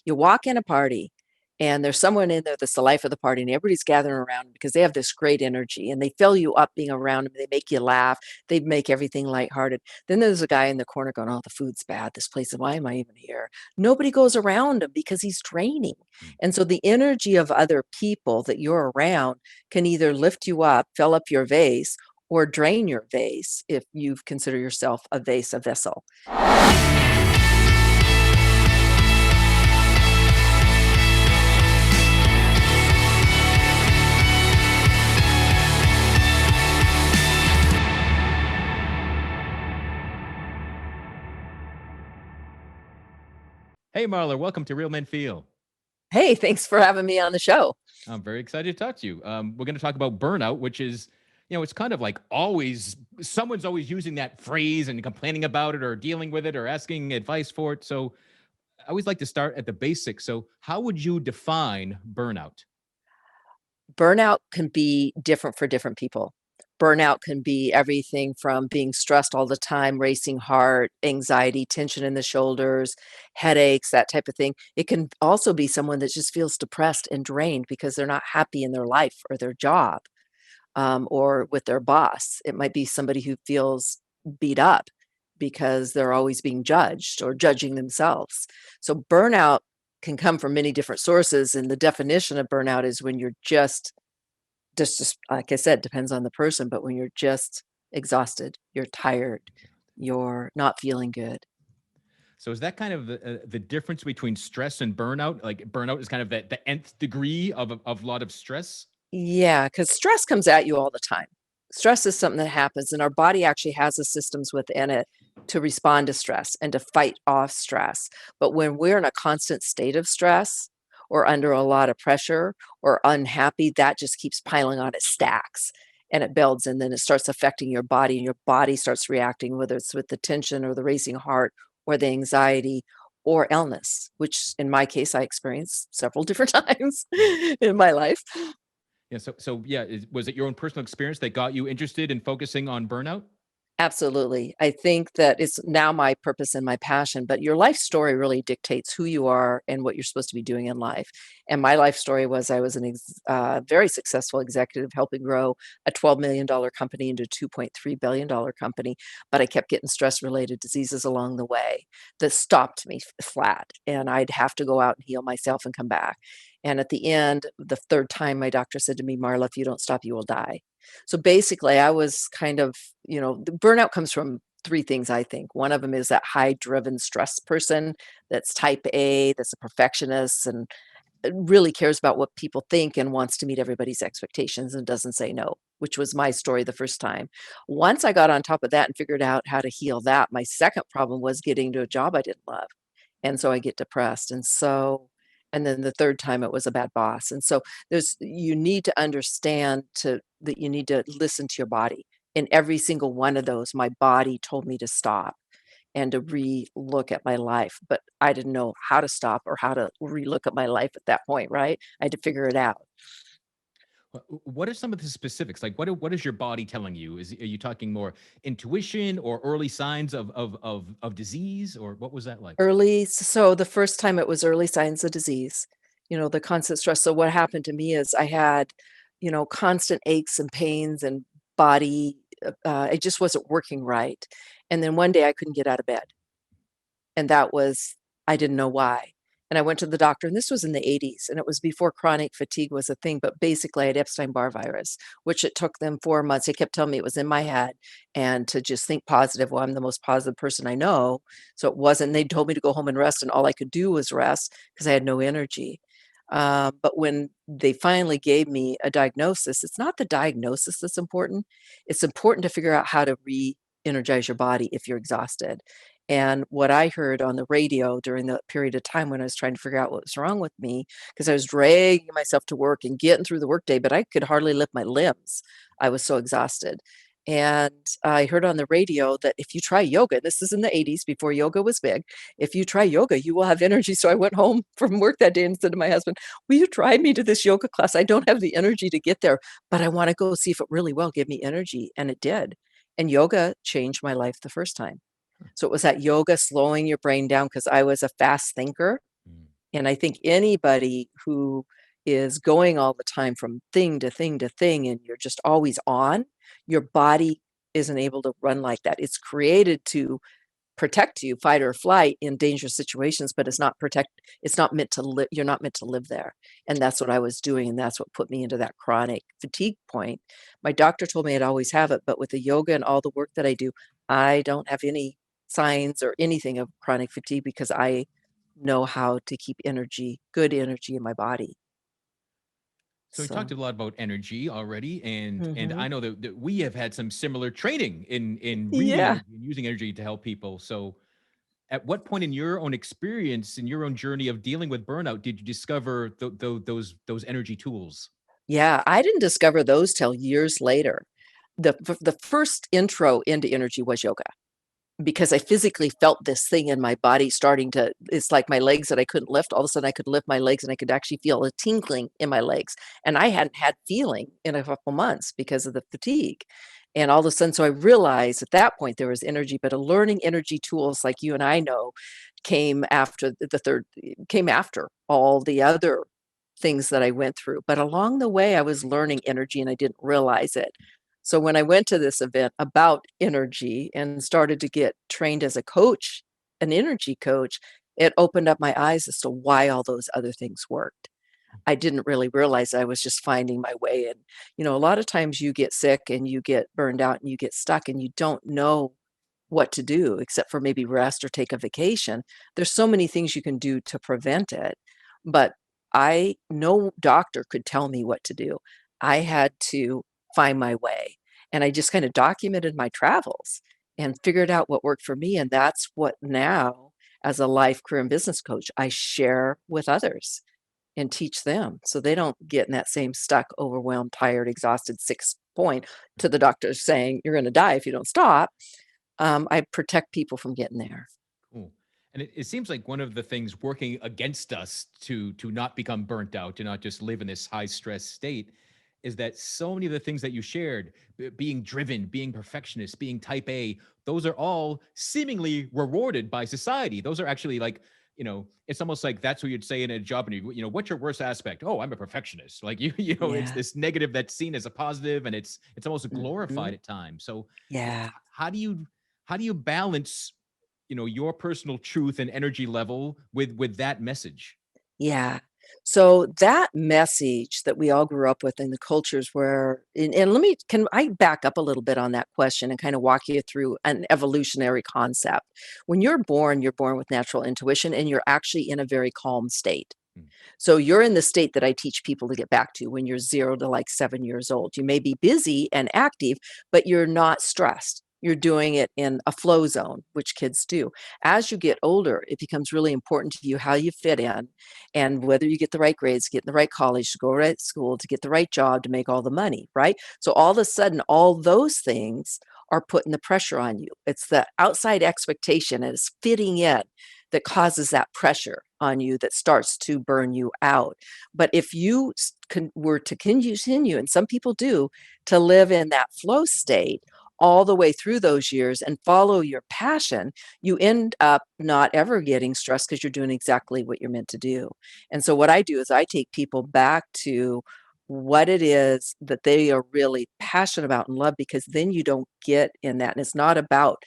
You walk in a party and there's someone in there that's the life of the party and everybody's gathering around because they have this great energy and they fill you up being around them. They make you laugh. They make everything lighthearted. Then there's a guy in the corner going, oh, the food's bad. This place, why am I even here? Nobody goes around him because he's draining. Mm. And so the energy of other people that you're around can either lift you up, fill up your vase, or drain your vase if you consider yourself a vase, a vessel. Hey, Marla, welcome to Real Men Feel. Hey, thanks for having me on the show. I'm very excited to talk to you. We're going to talk about burnout, which is, it's kind of like always, someone's always using that phrase and complaining about it or dealing with it or asking advice for it. So I always like to start at the basics. So, how would you define burnout? Burnout can be different for different people. Burnout can be everything from being stressed all the time, racing heart, anxiety, tension in the shoulders, headaches, that type of thing. It can also be someone that just feels depressed and drained because they're not happy in their life or their job, or with their boss. It might be somebody who feels beat up because they're always being judged or judging themselves. So burnout can come from many different sources. And the definition of burnout is when you're just like I said, depends on the person, but when you're just exhausted, you're tired, you're not feeling good. So, is that kind of the difference between stress and burnout? Like, burnout is kind of the nth degree of a lot of stress. Yeah, because stress comes at you all the time. Stress is something that happens, and our body actually has the systems within it to respond to stress and to fight off stress. But when we're in a constant state of stress or under a lot of pressure or unhappy, that just keeps piling on, it stacks and it builds, and then it starts affecting your body, and your body starts reacting, whether it's with the tension or the racing heart or the anxiety or illness, which in my case, I experienced several different times Yeah. in my life. Yeah. So yeah, was it your own personal experience that got you interested in focusing on burnout? Absolutely. I think that it's now my purpose and my passion, but your life story really dictates who you are and what you're supposed to be doing in life. And my life story was I was very successful executive helping grow a $12 million company into a $2.3 billion company, but I kept getting stress related diseases along the way that stopped me flat. And I'd have to go out and heal myself and come back. And at the end, the third time, my doctor said to me, Marla, if you don't stop, you will die. So basically, I was kind of, the burnout comes from three things, I think. One of them is that high driven stress person that's type A, that's a perfectionist and really cares about what people think and wants to meet everybody's expectations and doesn't say no, which was my story the first time. Once I got on top of that and figured out how to heal that, my second problem was getting to a job I didn't love. And so I get depressed. And then the third time it was a bad boss. And so you need to understand that you need to listen to your body. In every single one of those, my body told me to stop and to re-look at my life, but I didn't know how to stop or how to re-look at my life at that point, right? I had to figure it out. What are some of the specifics? Like, what is your body telling you? Are you talking more intuition or early signs of disease, or what was that like? So the first time it was early signs of disease, the constant stress. So what happened to me is I had, constant aches and pains and body, it just wasn't working right. And then one day I couldn't get out of bed. And I didn't know why. And I went to the doctor, and this was in the 80s, and it was before chronic fatigue was a thing. But basically, I had Epstein-Barr virus, which it took them 4 months. They kept telling me it was in my head and to just think positive. Well, I'm the most positive person I know. So it wasn't. They told me to go home and rest, and all I could do was rest because I had no energy. But when they finally gave me a diagnosis, it's not the diagnosis that's important. It's important to figure out how to re energize your body if you're exhausted. And what I heard on the radio during the period of time when I was trying to figure out what was wrong with me, because I was dragging myself to work and getting through the workday, but I could hardly lift my limbs. I was so exhausted. And I heard on the radio that if you try yoga, this is in the 80s before yoga was big, if you try yoga, you will have energy. So I went home from work that day and said to my husband, will you drive me to this yoga class? I don't have the energy to get there, but I want to go see if it really will give me energy. And it did. And yoga changed my life the first time. So it was that yoga slowing your brain down because I was a fast thinker. Mm. And I think anybody who is going all the time from thing to thing to thing and you're just always on, your body isn't able to run like that. It's created to protect you, fight or flight in dangerous situations, but it's not meant to live, you're not meant to live there. And that's what I was doing, and that's what put me into that chronic fatigue point. My doctor told me I'd always have it, but with the yoga and all the work that I do, I don't have any signs or anything of chronic fatigue because I know how to keep energy, good energy in my body. So we talked So, a lot about energy already, and mhm. I know that we have had some similar training in reading Yeah. energy and using energy to help people. So at what point in your own experience, in your own journey of dealing with burnout, did you discover those energy tools? Yeah, I didn't discover those till years later. The first intro into energy was yoga. Because I physically felt this thing in my body starting to, it's like my legs that I couldn't lift, all of a sudden I could lift my legs and I could actually feel a tingling in my legs, and I hadn't had feeling in a couple months because of the fatigue, and all of a sudden, so I realized at that point there was energy, but a learning energy tools like you and I know came after the third came after all the other things that I went through, but along the way, I was learning energy and I didn't realize it. So when I went to this event about energy and started to get trained as a coach, an energy coach, it opened up my eyes as to why all those other things worked. I didn't really realize I was just finding my way. And, a lot of times you get sick and you get burned out and you get stuck and you don't know what to do except for maybe rest or take a vacation. There's so many things you can do to prevent it, but no doctor could tell me what to do. I had to find my way, and I just kind of documented my travels and figured out what worked for me, and that's what now, as a life, career, and business coach, I share with others and teach them so they don't get in that same stuck, overwhelmed, tired, exhausted, sick point to the doctor saying, "You're gonna die if you don't stop." I protect people from getting there. Cool. And it seems like one of the things working against us to not become burnt out, to not just live in this high stress state, is that so many of the things that you shared, being driven, being perfectionist, being type A, those are all seemingly rewarded by society. Those are actually like, it's almost like that's what you'd say in a job interview. What's your worst aspect? Oh, I'm a perfectionist. Like it's Yeah. this negative that's seen as a positive, and it's almost glorified Mhm. at times. So, Yeah. how do you balance your personal truth and energy level with that message? Yeah. So that message that we all grew up with in the cultures where, and can I back up a little bit on that question and kind of walk you through an evolutionary concept? When you're born with natural intuition and you're actually in a very calm state. Mm, So you're in the state that I teach people to get back to when you're 0 to, like, 7 years old. You may be busy and active, but you're not stressed. You're doing it in a flow zone, which kids do. As you get older, it becomes really important to you how you fit in and whether you get the right grades, get in the right college, to go to right school, to get the right job, to make all the money, right? So all of a sudden, all those things are putting the pressure on you. It's the outside expectation and it's fitting in that causes that pressure on you that starts to burn you out. But if you were to continue, and some people do, to live in that flow state all the way through those years and follow your passion, you end up not ever getting stressed because you're doing exactly what you're meant to do. And so, what I do is I take people back to what it is that they are really passionate about and love because then you don't get in that. And it's not about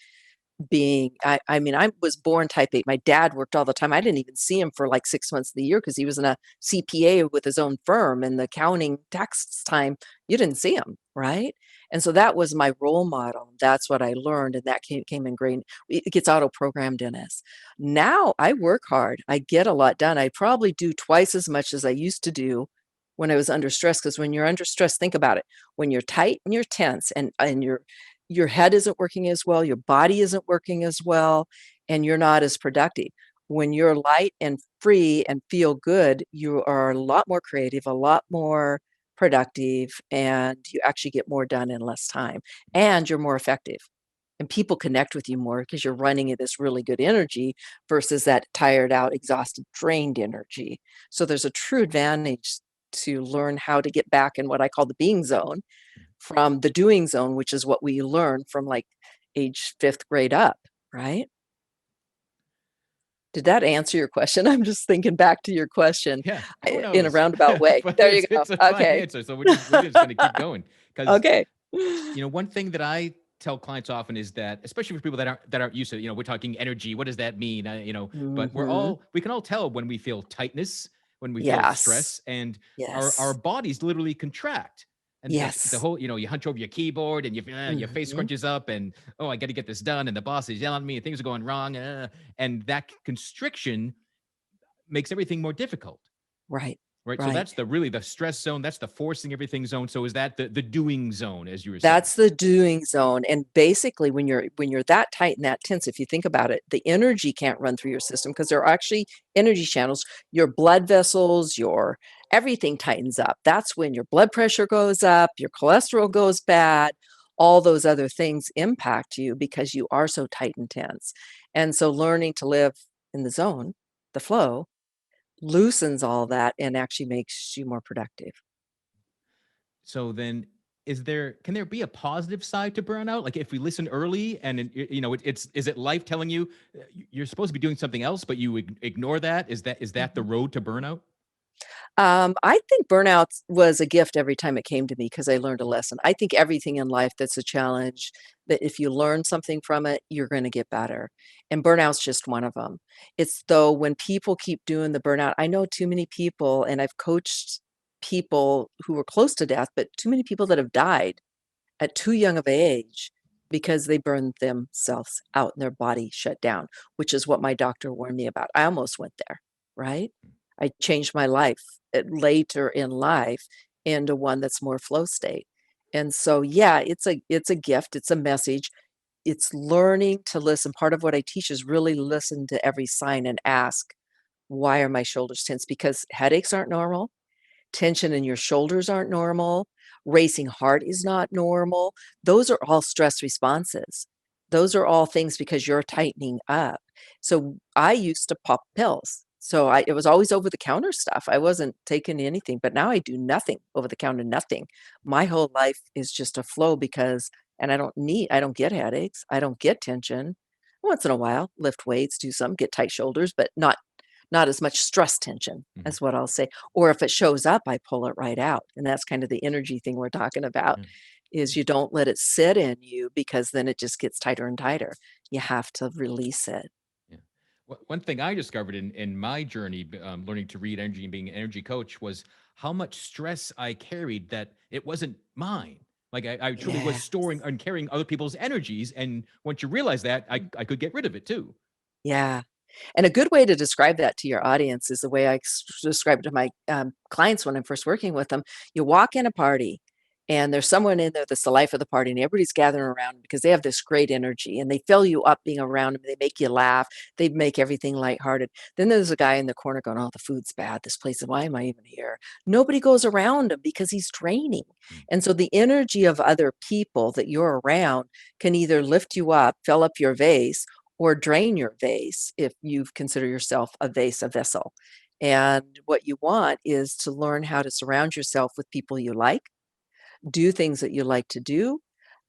being I mean, I was born type A. My dad worked all the time. I didn't even see him for, like, 6 months of the year because he was in a CPA with his own firm, and the accounting tax time, you didn't see him, right? And so that was my role model. That's what I learned, and that came ingrained. It gets auto-programmed in us. Now I work hard. I get a lot done. I probably do twice as much as I used to do when I was under stress. Because when you're under stress, think about it. When you're tight and you're tense and your head isn't working as well, your body isn't working as well, and you're not as productive. When you're light and free and feel good, you are a lot more creative, a lot more productive, and you actually get more done in less time, and you're more effective. And people connect with you more because you're running at this really good energy versus that tired out, exhausted, drained energy. So there's a true advantage to learn how to get back in what I call the being zone from the doing zone, which is what we learn from like age 5th grade up, right? Did that answer your question? I'm just thinking back to your question Yeah, who in a knows? roundabout way. But There you go. it's a fine Okay. answer. So we're just gonna keep going because Okay. one thing that I tell clients often is that, especially for people that aren't used to, we're talking energy. What does that mean? But Mhm. we can all tell when we feel tightness, when we feel Yes. stress, and our Yes. bodies literally contract. And the Yes. whole, you hunch over your keyboard and your face Mhm. scrunches up, and oh, I got to get this done, and the boss is yelling at me, and things are going wrong, and that constriction makes everything more difficult. Right. Right. So Right. that's the stress zone. That's the forcing everything zone. So is that the doing zone, as you were saying? That's the doing zone, and basically, when you're that tight and that tense, if you think about it, the energy can't run through your system because there are actually energy channels. Your blood vessels, your everything tightens up. That's when your blood pressure goes up, your cholesterol goes bad, all those other things impact you because you are so tight and tense. And so learning to live in the zone, the flow, loosens all that and actually makes you more productive. So then, can there be a positive side to burnout? Like if we listen early, and it's is it life telling you you're supposed to be doing something else, but you ignore that? Is that the Mhm. road to burnout? I think burnout was a gift every time it came to me because I learned a lesson. I think everything in life that's a challenge, that if you learn something from it, you're going to get better. And burnout's just one of them. It's though when people keep doing the burnout, I know too many people, and I've coached people who were close to death, but too many people that have died at too young of age because they burned themselves out and their body shut down, which is what my doctor warned me about. I almost went there, right? I changed my life later in life into one that's more flow state. And so, yeah, it's a gift, it's a message. It's learning to listen. Part of what I teach is really listen to every sign and ask, why are my shoulders tense? Because headaches aren't normal. Tension in your shoulders aren't normal. Racing heart is not normal. Those are all stress responses. Those are all things because you're tightening up. So I used to pop pills. So it was always over the counter stuff. I wasn't taking anything, but now I do nothing over the counter, nothing. My whole life is just a flow because, and I don't get headaches. I don't get tension. Once in a while, lift weights, do some, get tight shoulders, but not as much stress tension Mhm. as what I'll say. Or if it shows up, I pull it right out. And that's kind of the energy thing we're talking about Yeah. is you don't let it sit in you because then it just gets tighter and tighter. You have to release it. Yeah. One thing I discovered in my journey, learning to read energy and being an energy coach, was how much stress I carried that it wasn't mine. Like I truly was Yes. storing and carrying other people's energies. And once you realize that, I could get rid of it too. Yeah. And a good way to describe that to your audience is the way I describe it to my clients when I'm first working with them. You walk in a party, and there's someone in there that's the life of the party, and everybody's gathering around because they have this great energy and they fill you up being around them. They make you laugh. They make everything lighthearted. Then there's a guy in the corner going, "Oh, the food's bad. This place, why am I even here?" Nobody goes around him because he's draining. Mm. And so the energy of other people that you're around can either lift you up, fill up your vase, or drain your vase if you consider yourself a vase, a vessel. And what you want is to learn how to surround yourself with people you like, do things that you like to do,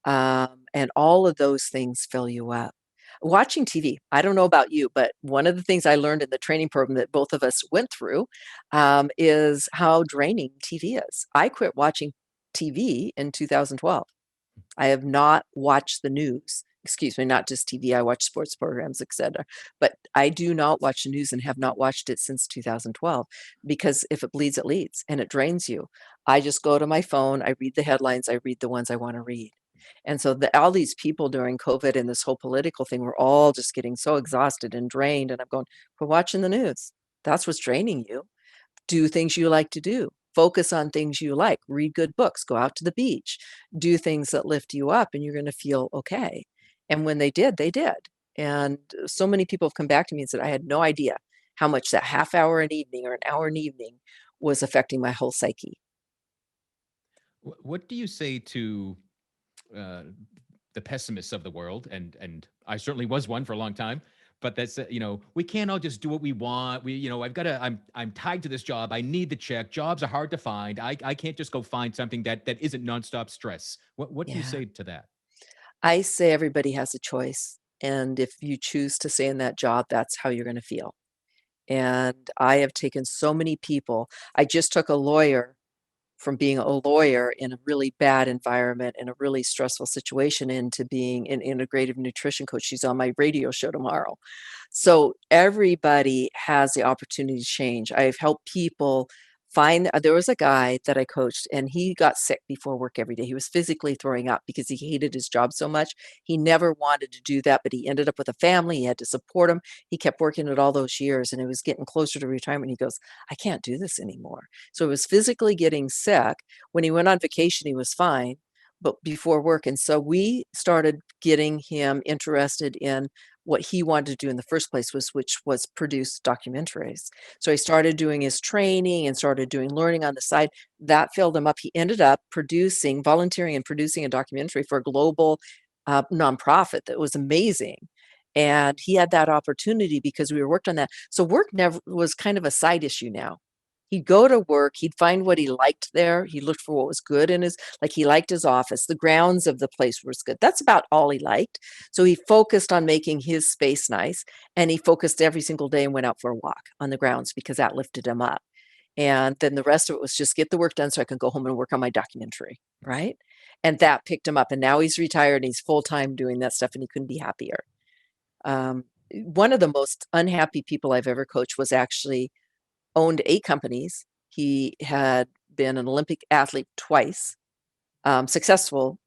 and all of those things fill you up. Watching TV, I don't know about you, but one of the things I learned in the training program that both of us went through is how draining TV is. I quit watching TV in 2012. I have not watched the news. Excuse me, not just TV. I watch sports programs, etc. But I do not watch the news and have not watched it since 2012 because if it bleeds, it leads and it drains you. I just go to my phone, I read the headlines, I read the ones I want to read. And so all these people during COVID and this whole political thing were all just getting so exhausted and drained. And I'm going, we're watching the news. That's what's draining you. Do things you like to do. Focus on things you like. Read good books. Go out to the beach. Do things that lift you up, and you're going to feel okay. And when they did, they did. And so many people have come back to me and said, I had no idea how much that half hour an evening or an hour an evening was affecting my whole psyche. What do you say to uh, the pessimists of the world? And I certainly was one for a long time. But that's we can't all just do what we want. I've got to. I'm tied to this job. I need the check. Jobs are hard to find. I can't just go find something that isn't nonstop stress. What do you Yeah. say to that? I say everybody has a choice. And if you choose to stay in that job, that's how you're going to feel. And I have taken so many people. I just took a lawyer from being a lawyer in a really bad environment in a really stressful situation into being an integrative nutrition coach. She's on my radio show tomorrow. So everybody has the opportunity to change. I've helped people find there was a guy that I coached and he got sick before work every day. He was physically throwing up because he hated his job so much. He never wanted to do that, but he ended up with a family. He had to support him. He kept working it all those years and it was getting closer to retirement. He goes, I can't do this anymore. So he was physically getting sick. When he went on vacation, he was fine, but before work. And so we started getting him interested in what he wanted to do in the first place was which was produce documentaries. So he started doing his training and started doing learning on the side. That filled him up. He ended up producing, volunteering and producing a documentary for a global nonprofit that was amazing. And he had that opportunity because we were worked on that. So work never was kind of a side issue now. He'd go to work, he'd find what he liked there. He looked for what was good in his, like he liked his office. The grounds of the place was good. That's about all he liked. So he focused on making his space nice and he focused every single day and went out for a walk on the grounds because that lifted him up. And then the rest of it was just get the work done so I can go home and work on my documentary, right? And that picked him up. And now he's retired and he's full time doing that stuff and he couldn't be happier. One of the most unhappy people I've ever coached was actually owned 8 companies. He had been an Olympic athlete twice, successful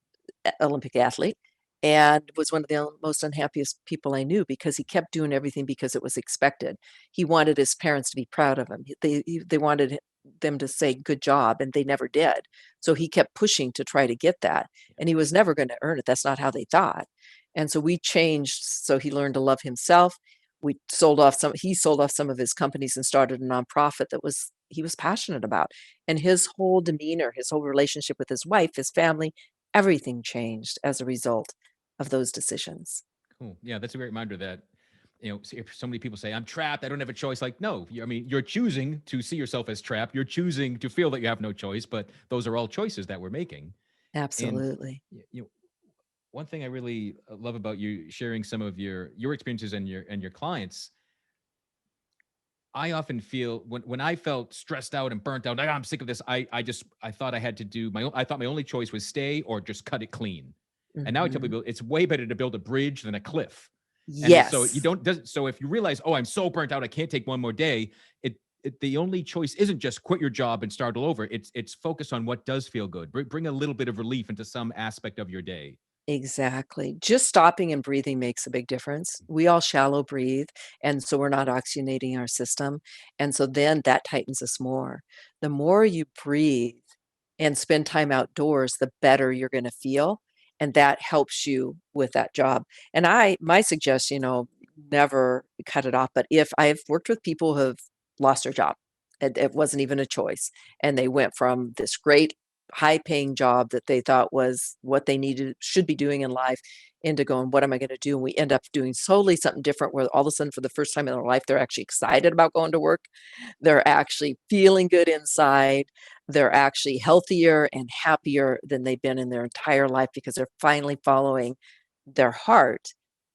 Olympic athlete, and was one of the most unhappiest people I knew because he kept doing everything because it was expected. He wanted his parents to be proud of him. They wanted them to say good job and they never did. So he kept pushing to try to get that and he was never going to earn it. That's not how they thought. And so we changed so he learned to love himself. He sold off some of his companies and started a nonprofit that was he was passionate about. And his whole demeanor, his whole relationship with his wife, his family, everything changed as a result of those decisions. Cool. Yeah, that's a great reminder that, if so many people say, I'm trapped, I don't have a choice. Like, no, I mean, you're choosing to see yourself as trapped. You're choosing to feel that you have no choice, but those are all choices that we're making. And, Absolutely. one thing I really love about you sharing some of your experiences and your clients, I often feel when I felt stressed out and burnt out, like, I'm sick of this. I thought I had to do I thought my only choice was stay or just cut it clean. And now I tell Mhm. people it's way better to build a bridge than a cliff. And so you Yes. don't so if you realize, oh, I'm so burnt out, I can't take one more day. The only choice isn't just quit your job and start all over. It's focus on what does feel good. Bring a little bit of relief into some aspect of your day. Exactly. Just stopping and breathing makes a big difference. We all shallow breathe, and so we're not oxygenating our system, and so then that tightens us more. The more you breathe and spend time outdoors, the better you're gonna feel, and that helps you with that job. And my suggestion, never cut it off, but if I've worked with people who have lost their job, it wasn't even a choice, and they went from this great high-paying job that they thought was what they needed should be doing in life into going, "What am I gonna do?" And we end up doing totally something different where all of a sudden, for the first time in their life, they're actually excited about going to work. They're actually feeling good inside. They're actually healthier and happier than they've been in their entire life because they're finally following their heart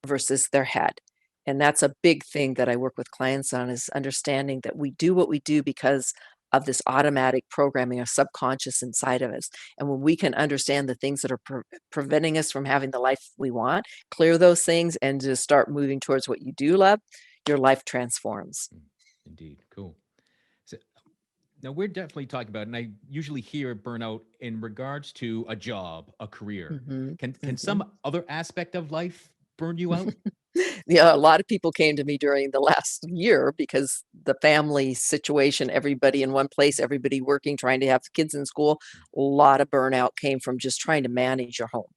versus their head. And that's a big thing that I work with clients on is understanding that we do what we do because of this automatic programming or subconscious inside of us. And when we can understand the things that are preventing us from having the life we want, clear those things and just start moving towards what you do love, your life transforms. Mm, indeed. Cool. So now we're definitely talking about, and I usually hear burnout in regards to a job, a career. Mhm, Can mhm. some other aspect of life burn you out? Yeah, a lot of people came to me during the last year because the family situation, everybody in one place, everybody working, trying to have kids in school, a lot of burnout came from just trying to manage your home,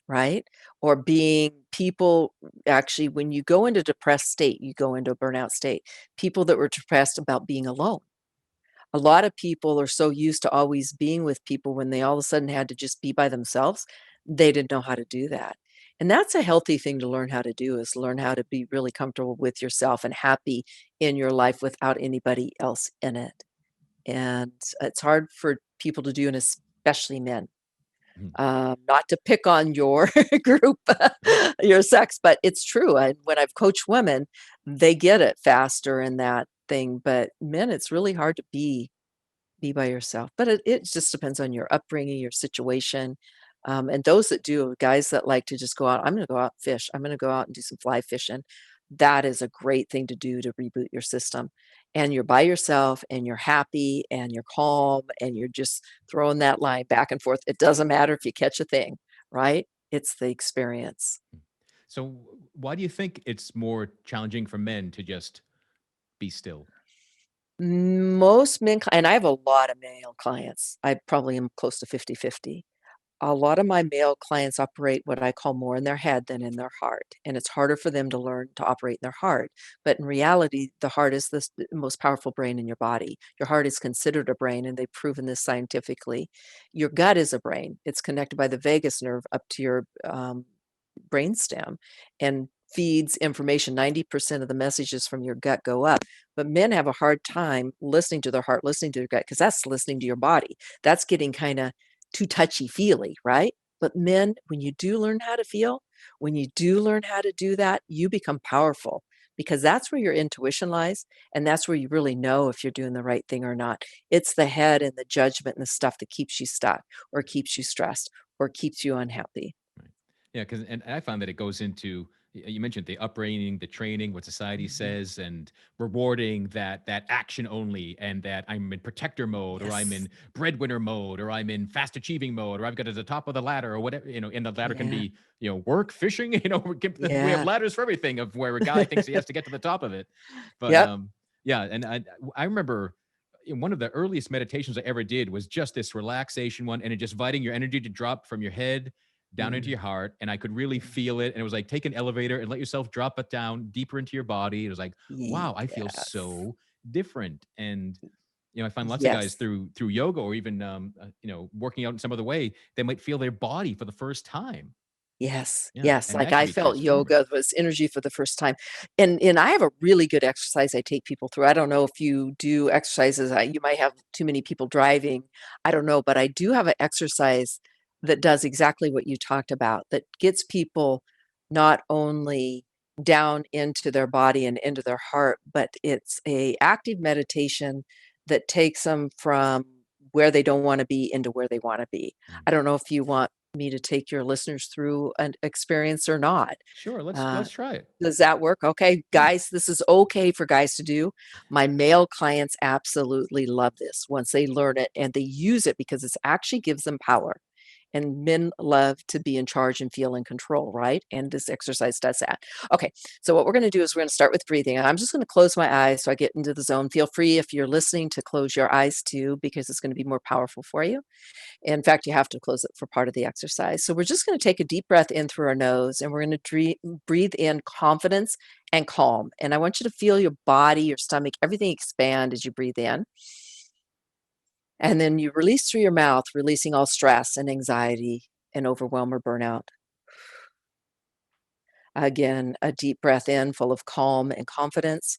right? Or being people actually, when you go into depressed state, you go into a burnout state. People that were depressed about being alone. A lot of people are so used to always being with people when they all of a sudden had to just be by themselves, they didn't know how to do that. And that's a healthy thing to learn how to do is learn how to be really comfortable with yourself and happy in your life without anybody else in it. And it's hard for people to do, and especially men. Mhm. Not to pick on your group, your sex, but it's true. And when I've coached women, they get it faster in that thing. But men, it's really hard to be by yourself. But it just depends on your upbringing, your situation. And those that do, guys that like to just go out, I'm going to go out and fish. I'm going to go out and do some fly fishing. That is a great thing to do to reboot your system. And you're by yourself and you're happy and you're calm and you're just throwing that line back and forth. It doesn't matter if you catch a thing, right? It's the experience. So, why do you think it's more challenging for men to just be still? Most men, and I have a lot of male clients. I probably am close to 50-50. A lot of my male clients operate what I call more in their head than in their heart, and it's harder for them to learn to operate in their heart. But in reality, the heart is the most powerful brain in your body. Your heart is considered a brain, and they've proven this scientifically. Your gut is a brain. It's connected by the vagus nerve up to your brainstem and feeds information. 90% of the messages from your gut go up. But men have a hard time listening to their heart, listening to their gut, because that's listening to your body. That's getting kind of too touchy-feely, right? But men, when you do learn how to feel, when you do learn how to do that, you become powerful because that's where your intuition lies, and that's where you really know if you're doing the right thing or not. It's the head and the judgment and the stuff that keeps you stuck or keeps you stressed or keeps you unhappy. Right. Yeah, because and I found that it goes into you mentioned the upbringing, the training, what society Mhm. says, and rewarding that action only, and that I'm in protector mode, or I'm Yes. in breadwinner mode, or I'm in fast achieving mode, or I've got to the top of the ladder, or whatever. And the ladder can Yeah. be work, fishing. We have Yeah. ladders for everything. Of where a guy thinks he has to get to the top of it, but Yep. yeah, and I remember one of the earliest meditations I ever did was just this relaxation one, and it just inviting your energy to drop from your head down into Mm, your heart, and I could really mm. feel it. And it was like take an elevator and let yourself drop it down deeper into your body. It was like, wow, I feel Yes. so different. And I find lots of guys Yes. through yoga or even working out in some other way, they might feel their body for the first time. Yes, Yeah, yes, and like, that can I be felt transformative. yoga was energy for the first time, and I have a really good exercise I take people through. I don't know if you do exercises, you might have too many people driving, I don't know, but I do have an exercise that does exactly what you talked about, that gets people not only down into their body and into their heart, but it's a active meditation that takes them from where they don't wanna be into where they wanna be. Mm. I don't know if you want me to take your listeners through an experience or not. Sure, Uh, let's try it. does that work? Okay, Yeah. guys, this is okay for guys to do. My male clients absolutely love this once they learn it and they use it because it actually gives them power. And men love to be in charge and feel in control, right? And this exercise does that. Okay, so what we're going to do is we're going to start with breathing. I'm just going to close my eyes so I get into the zone. Feel free if you're listening to close your eyes too, because it's going to be more powerful for you. In fact, you have to close it for part of the exercise. So we're just going to take a deep breath in through our nose and we're going to breathe in confidence and calm. And I want you to feel your body, your stomach, everything expand as you breathe in. And then you release through your mouth, releasing all stress and anxiety and overwhelm or burnout. Again, a deep breath in full of calm and confidence.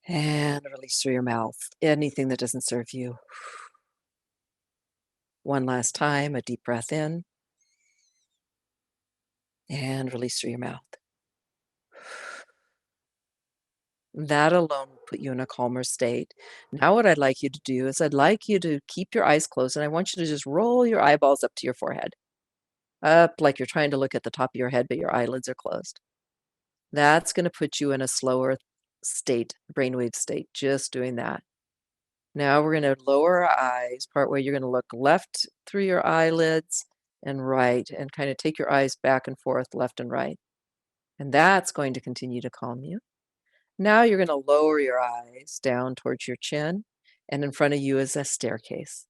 And release through your mouth anything that doesn't serve you. One last time, a deep breath in and release through your mouth. That alone will put you in a calmer state. Now, what I'd like you to do is I'd like you to keep your eyes closed and I want you to just roll your eyeballs up to your forehead, up like you're trying to look at the top of your head, but your eyelids are closed. That's going to put you in a slower state, brainwave state, just doing that. Now, we're going to lower our eyes, part where you're going to look left through your eyelids and right, and kind of take your eyes back and forth, left and right. And that's going to continue to calm you. Now you're going to lower your eyes down towards your chin, and in front of you is a staircase.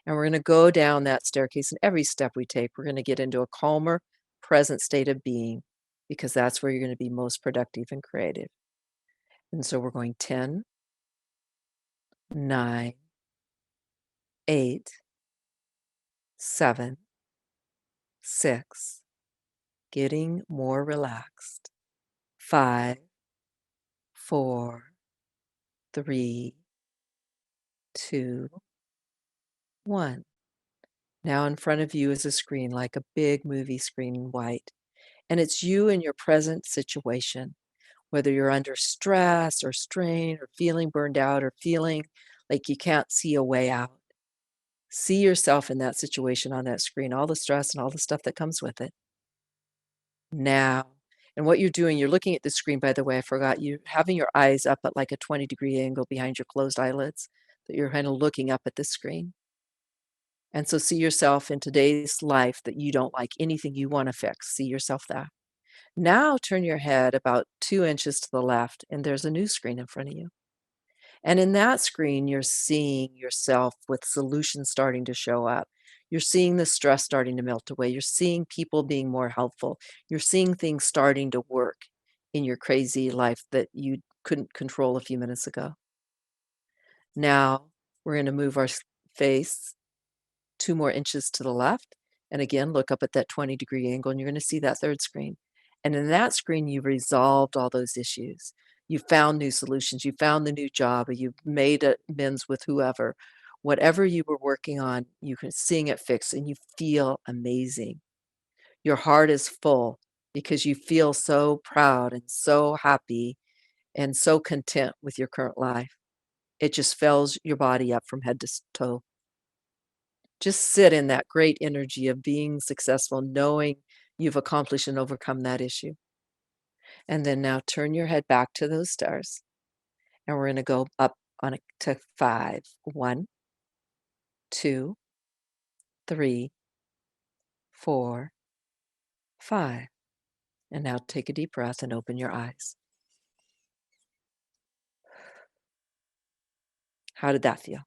And we're going to go down that staircase, and every step we take, we're going to get into a calmer, present state of being because that's where you're going to be most productive and creative. And so we're going 10, 9, 8, 7, 6, getting more relaxed. 5, 4, 3, 2, 1. Now in front of you is a screen, like a big movie screen in white, and it's you in your present situation, whether you're under stress or strain or feeling burned out or feeling like you can't see a way out. See yourself in that situation on that screen, all the stress and all the stuff that comes with it. Now. And what you're doing, you're looking at the screen, by the way, I forgot, you're having your eyes up at like a 20-degree angle behind your closed eyelids, that you're kind of looking up at the screen. And so see yourself in today's life that you don't like anything you want to fix. See yourself that. Now turn your head about 2 inches to the left, and there's a new screen in front of you. And in that screen, you're seeing yourself with solutions starting to show up. You're seeing the stress starting to melt away. You're seeing people being more helpful. You're seeing things starting to work in your crazy life that you couldn't control a few minutes ago. Now we're going to move our face 2 more inches to the left. And again, look up at that 20-degree angle, and you're going to see that third screen. And in that screen, you've resolved all those issues. You found new solutions. You found the new job, or you've made amends with whoever. Whatever you were working on, you can seeing it fixed, and you feel amazing. Your heart is full because you feel so proud and so happy and so content with your current life. It just fills your body up from head to toe. Just sit in that great energy of being successful, knowing you've accomplished and overcome that issue. And then now turn your head back to those stars. And we're going to go up on it to 5. 1, 2, 3, 4, 5. And now take a deep breath and open your eyes. How did that feel?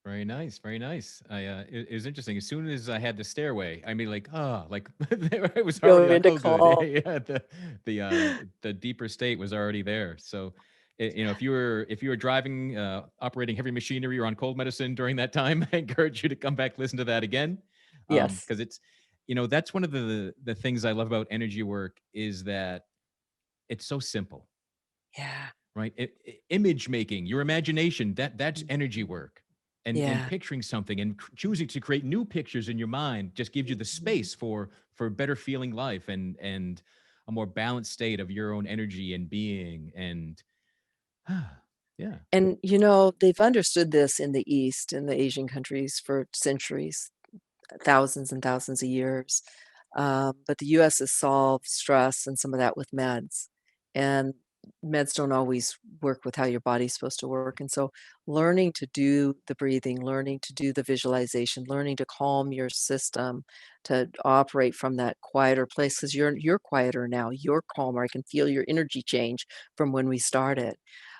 Very nice, very nice. It was interesting. As soon as I had the stairway, I mean, like, like it was Go already like, into oh, good. calm. Yeah, the deeper state was already there. So, if you were driving, operating heavy machinery or on cold medicine during that time, I encourage you to come back listen to that again, Yes. because that's one of the things I love about energy work is that it's so simple, Yeah. right? Image making, your imagination, that's energy Mhm. work. And Yeah. picturing something and choosing to create new pictures in your mind just gives you the Mhm. space for a better feeling life and a more balanced state of your own energy and being. And yeah. And, they've understood this in the East, in the Asian countries for centuries. Thousands and thousands of years. But the US has solved stress and some of that with meds. And meds don't always work with how your body's supposed to work. And so learning to do the breathing, learning to do the visualization, learning to calm your system, to operate from that quieter place because you're quieter now. You're calmer. I can feel your energy change from when we started.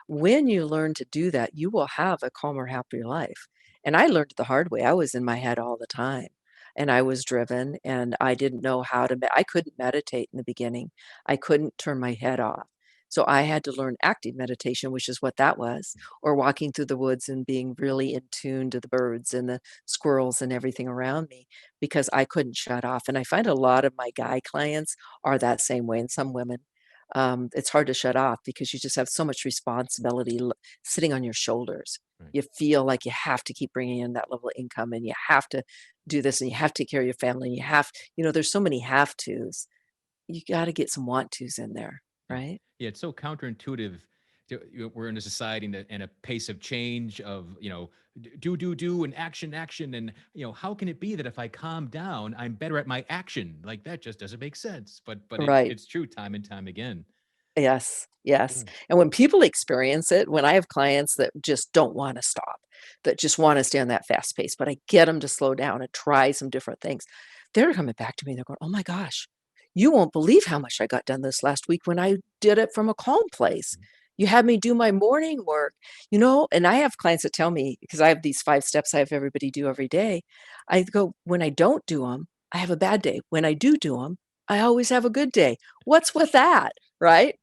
When you learn to do that, you will have a calmer, happier life. And I learned the hard way. I was in my head all the time and I was driven and I didn't know how to I couldn't meditate in the beginning. I couldn't turn my head off. So I had to learn active meditation, which is what that was, or walking through the woods and being really in tune to the birds and the squirrels and everything around me because I couldn't shut off. And I find a lot of my guy clients are that same way, and some women. It's hard to shut off because you just have so much responsibility sitting on your shoulders. Right. You feel like you have to keep bringing in that level of income and you have to do this and you have to take care of your family and there's so many have tos. You got to get some want tos in there, Yeah. right? Yeah, it's so counterintuitive. We're in a society and a pace of change of, do, and action. And, how can it be that if I calm down, I'm better at my action? Like that just doesn't make sense. But Right. it's true time and time again. Yes, yes. Cool. And when people experience it, when I have clients that just don't wanna stop, that just wanna stay on that fast pace, but I get them to slow down and try some different things, they're coming back to me, they're going, "Oh my gosh, you won't believe how much I got done this last week when I did it from a calm place. You had me do my morning work," and I have clients that tell me because I have these 5 steps I have everybody do every day. I go, "When I don't do them, I have a bad day. When I do them, I always have a good day. What's with that?" Right?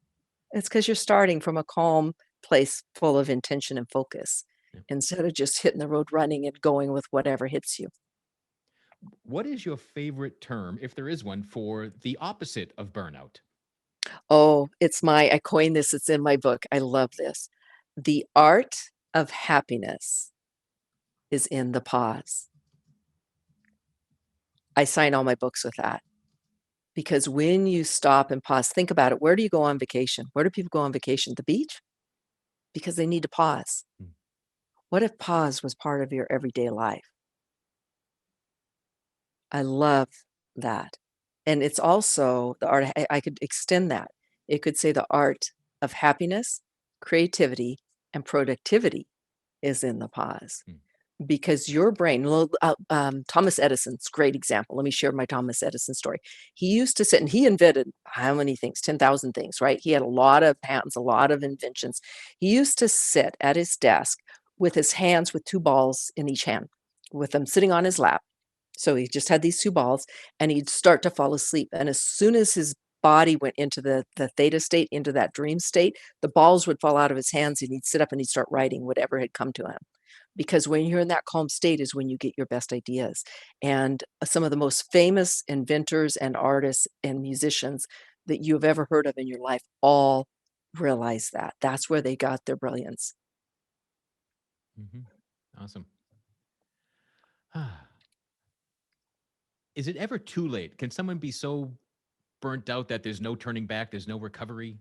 It's because 'cause you're starting from a calm place full of intention and focus Yeah. instead of just hitting the road running and going with whatever hits you. What is your favorite term, if there is one, for the opposite of burnout? Oh, I coined this, it's in my book, I love this. The art of happiness is in the pause. I sign all my books with that. Because when you stop and pause, think about it. Where do you go on vacation? Where do people go on vacation? The beach? Because they need to pause. Mm. What if pause was part of your everyday life? I love that. And it's also the art, I could extend that. It could say the art of happiness, creativity, and productivity is in the pause. Mm. Because your brain, Thomas Edison's great example. Let me share my Thomas Edison story. He used to sit and he invented how many things? 10,000 things, right? He had a lot of patents, a lot of inventions. He used to sit at his desk with his hands with two balls in each hand, with them sitting on his lap. So he just had these two balls and he'd start to fall asleep. And as soon as his body went into the theta state, into that dream state, the balls would fall out of his hands and he'd sit up and he'd start writing whatever had come to him. Because when you're in that calm state is when you get your best ideas. And some of the most famous inventors and artists and musicians that you've ever heard of in your life all realize that. That's where they got their brilliance. Hmm. Awesome. Is it ever too late? Can someone be so burnt out that there's no turning back, there's no recovery?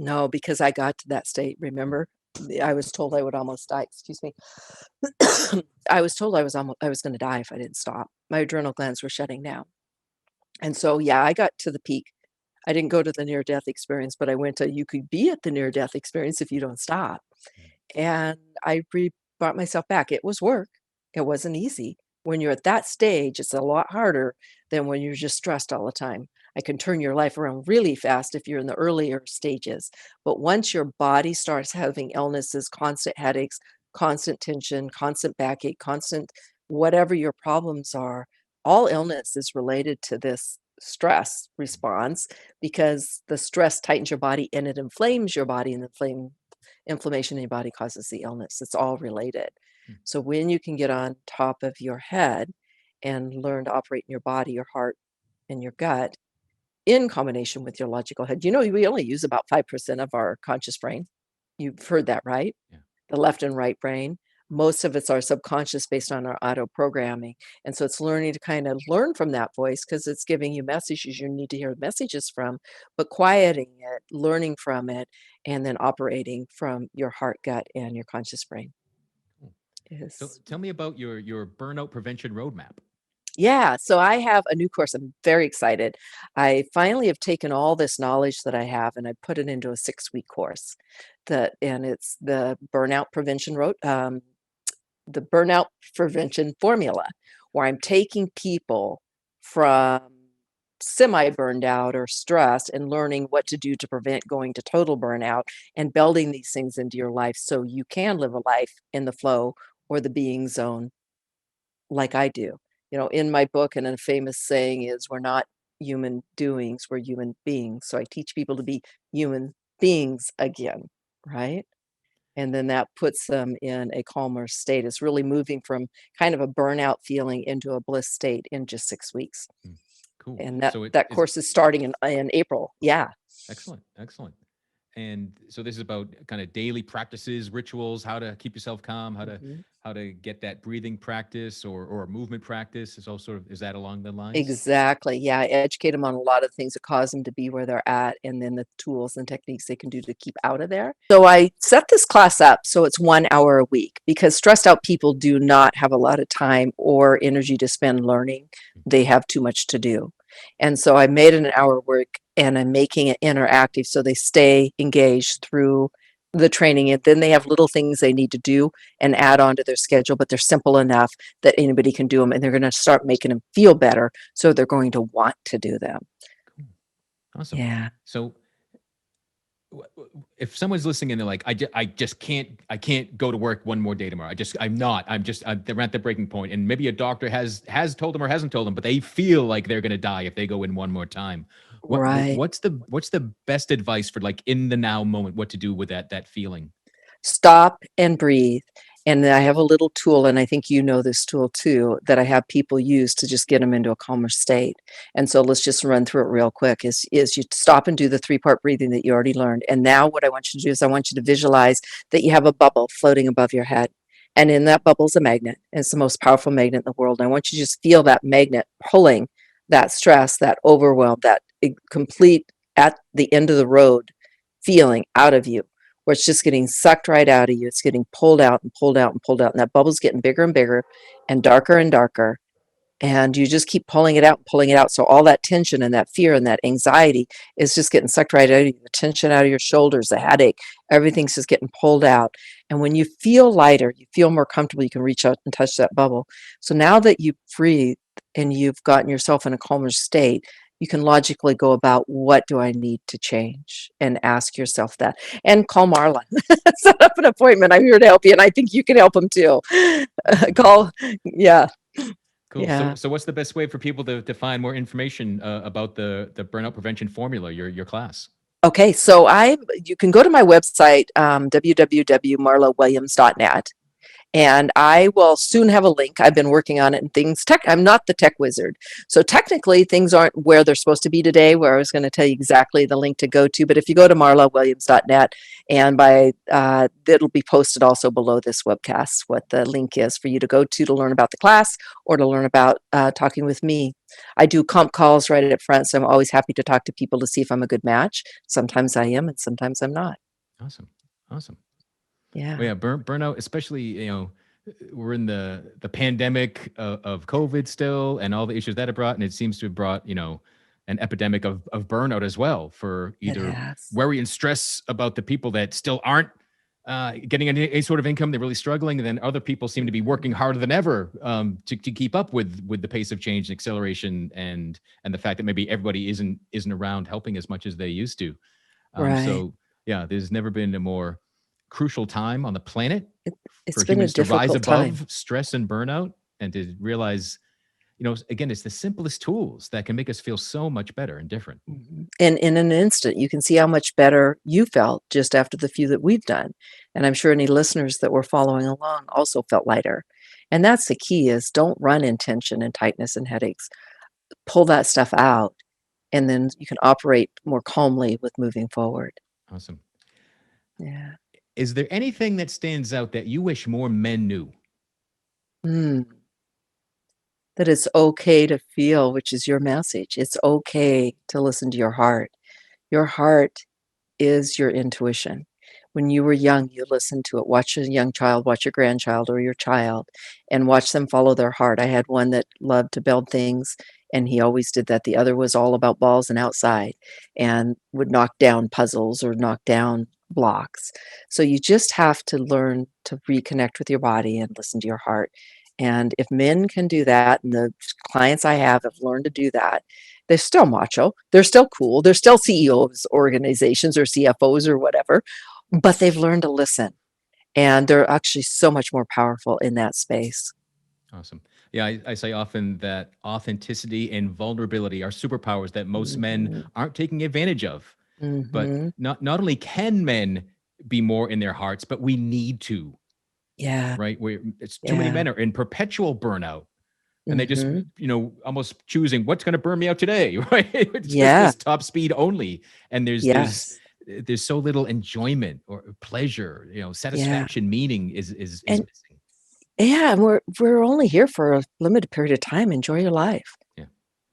No, because I got to that state, remember? I was told I would almost die, excuse me. I was told I was gonna die if I didn't stop. My adrenal glands were shutting down. And so, yeah, I got to the peak. I didn't go to the near death experience, but I went to you could be at the near death experience if you don't stop. Mm. And I brought myself back. It was work. It wasn't easy. When you're at that stage, it's a lot harder than when you're just stressed all the time. I can turn your life around really fast if you're in the earlier stages. But once your body starts having illnesses, constant headaches, constant tension, constant backache, constant whatever your problems are, all illness is related to this stress response because the stress tightens your body and it inflames your body, and the inflammation in your body causes the illness. It's all related. Mm. So when you can get on top of your head and learn to operate in your body, your heart, and your gut in combination with your logical head, we only use about 5% of our conscious brain. You've heard that, right? Yeah. The left and right brain. Most of it's our subconscious based on our auto programming. And so it's learning to kind of learn from that voice because it's giving you messages you need to hear messages from, but quieting it, learning from it, and then operating from your heart, gut, and your conscious brain Cool. So is. tell me about your burnout prevention roadmap. Yeah, so I have a new course. I'm very excited. I finally have taken all this knowledge that I have and I put it into a 6-week course. And it's the burnout prevention formula, where I'm taking people from semi burned out or stressed and learning what to do to prevent going to total burnout and building these things into your life so you can live a life in the flow or the being zone like I do. In my book, and a famous saying is, we're not human doings, we're human beings. So I teach people to be human beings again, right? And then that puts them in a calmer state. It's really moving from kind of a burnout feeling into a bliss state in just 6 weeks. Mm. Cool. And that So it that is course is starting in April. Yeah. excellent, excellent. And so this is about kind of daily practices, rituals, how to keep yourself calm, Mhm. how to get that breathing practice or movement practice. Is all sort of is that along the lines? Exactly. Yeah, I educate them on a lot of things that cause them to be where they're at, and then the tools and techniques they can do to keep out of there. So I set this class up so it's 1 hour a week because stressed out people do not have a lot of time or energy to spend learning. They have too much to do. And so I made it an hour work and I'm making it interactive so they stay engaged through the training. And then they have little things they need to do and add on to their schedule, but they're simple enough that anybody can do them, and they're going to start making them feel better. So they're going to want to do them. Cool. Awesome. Yeah. So if someone's listening and they're like, I just I can't go to work one more day tomorrow. They're at the breaking point. And maybe a doctor has told them or hasn't told them, but they feel like they're going to die if they go in one more time. Right. What's the best advice for like in the now moment, what to do with that feeling? Stop and breathe. And then I have a little tool, and I think you know this tool too, that I have people use to just get them into a calmer state. And so let's just run through it real quick. Is you stop and do the 3-part breathing that you already learned. And now what I want you to do is I want you to visualize that you have a bubble floating above your head. And in that bubble is a magnet. And it's the most powerful magnet in the world. And I want you to just feel that magnet pulling that stress, that overwhelm, that complete at the end of the road feeling out of you, where it's just getting sucked right out of you. It's getting pulled out and pulled out and pulled out. And that bubble's getting bigger and bigger and darker and darker, and you just keep pulling it out and pulling it out. So all that tension and that fear and that anxiety is just getting sucked right out of you. The tension out of your shoulders, the headache, everything's just getting pulled out. And when you feel lighter, you feel more comfortable, you can reach out and touch that bubble. So now that you've breathed and you've gotten yourself in a calmer state, you can logically go about, what do I need to change? And ask yourself that. And call Marla. Set up an appointment. I'm here to help you, and I think you can help them too. Call, yeah. Cool. So, Yeah. so what's the best way for people to find more information about the burnout prevention formula, your class? Okay, so you can go to my website, www.marlawilliams.net, and I will soon have a link. I've been working on it and things. I'm not the tech wizard, so technically things aren't where they're supposed to be today. Where I was going to tell you exactly the link to go to, but if you go to marlawilliams.net, and it'll be posted also below this webcast what the link is for you to go to learn about the class or to learn about talking with me. I do comp calls right up front, so I'm always happy to talk to people to see if I'm a good match. Sometimes I am, and sometimes I'm not. Awesome. Awesome. Yeah. Well, yeah, burnout, especially, we're in the pandemic of COVID still, and all the issues that it brought, and it seems to have brought, an epidemic of burnout as well, for It either has. worry and stress about the people that still aren't getting any sort of income, they're really struggling, and then other people seem to be working harder than ever to keep up with the pace of change and acceleration, and the fact that maybe everybody isn't around helping as much as they used to. Right. So yeah, there's never been a more crucial time on the planet It, for it's been a humans to rise difficult time. above stress and burnout, and to realize, again, it's the simplest tools that can make us feel so much better and different. And in an instant, you can see how much better you felt just after the few that we've done. And I'm sure any listeners that were following along also felt lighter. And that's the key, is don't run in tension and tightness and headaches. Pull that stuff out, and then you can operate more calmly with moving forward. Awesome. Yeah. Is there anything that stands out that you wish more men knew? Mm. That it's okay to feel, which is your message. It's okay to listen to your heart. Your heart is your intuition. When you were young, you listened to it. Watch a young child, watch your grandchild or your child, and watch them follow their heart. I had one that loved to build things, and he always did that. The other was all about balls and outside, and would knock down puzzles or knock down blocks. So you just have to learn to reconnect with your body and listen to your heart. And if men can do that, and the clients I have learned to do that, they're still macho, they're still cool, they're still CEOs, organizations, or CFOs or whatever, but they've learned to listen, and they're actually so much more powerful in that space. Awesome. Yeah, I say often that authenticity and vulnerability are superpowers that most men Mhm, aren't taking advantage of. But mhm. not only can men be more in their hearts, but we need to, Yeah, right? It's too many yeah, men are in perpetual burnout, and they just, mhm. almost choosing what's going to burn me out today, right? It's just Yeah, this top speed only, and yes, there's so little enjoyment or pleasure, yeah, satisfaction, meaning is and missing. yeah, and we're only here for a limited period of time. Enjoy your life. Yeah.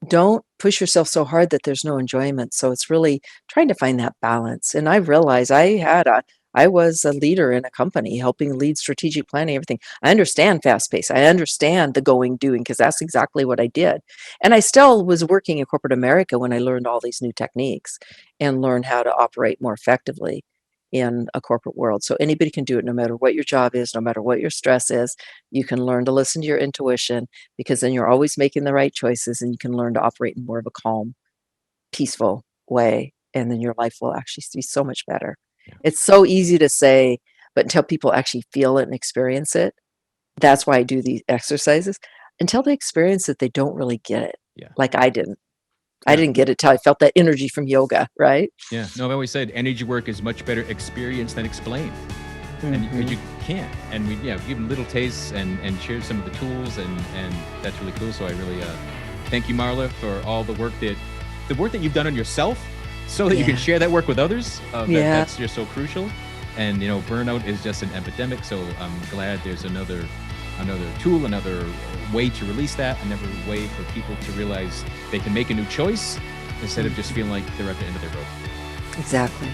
Don't push yourself so hard that there's no enjoyment. So it's really trying to find that balance. And I realized I was a leader in a company helping lead strategic planning, everything. I understand fast pace. I understand the going, doing, because that's exactly what I did. And I still was working in corporate America when I learned all these new techniques and learned how to operate more effectively in a corporate world. So anybody can do it, no matter what your job is, no matter what your stress is. You can learn to listen to your intuition, because then you're always making the right choices, and you can learn to operate in more of a calm, peaceful way. And then your life will actually be so much better. Yeah. It's so easy to say, but until people actually feel it and experience it, that's why I do these exercises. Until they experience it, they don't really get it. Yeah. Like I didn't. I Yeah. didn't get it till I felt that energy from yoga, right? Yeah. No, I've always said energy work is much better experienced than explained. And Hmm. you can't. And we, give them little tastes and share some of the tools, and that's really cool. So I really thank you, Marla, for all the work that you've done on yourself, so that you can Yeah. share that work with others. Yeah. That's just so crucial. And burnout is just an epidemic. So I'm glad there's another another tool, another way to release that, another way for people to realize they can make a new choice instead of just feeling like they're at the end of their rope. Exactly.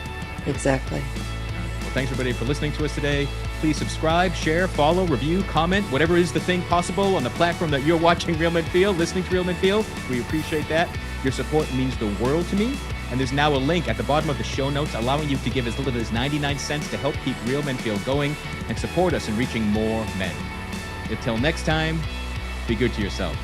Exactly. Well, thanks everybody for listening to us today. Please subscribe, share, follow, review, comment, whatever is the thing possible on the platform that you're watching Real Men Feel, listening to Real Men Feel. We appreciate that. Your support means the world to me. And there's now a link at the bottom of the show notes allowing you to give as little as 99 cents to help keep Real Men Feel going and support us in reaching more men. Until next time, be good to yourself.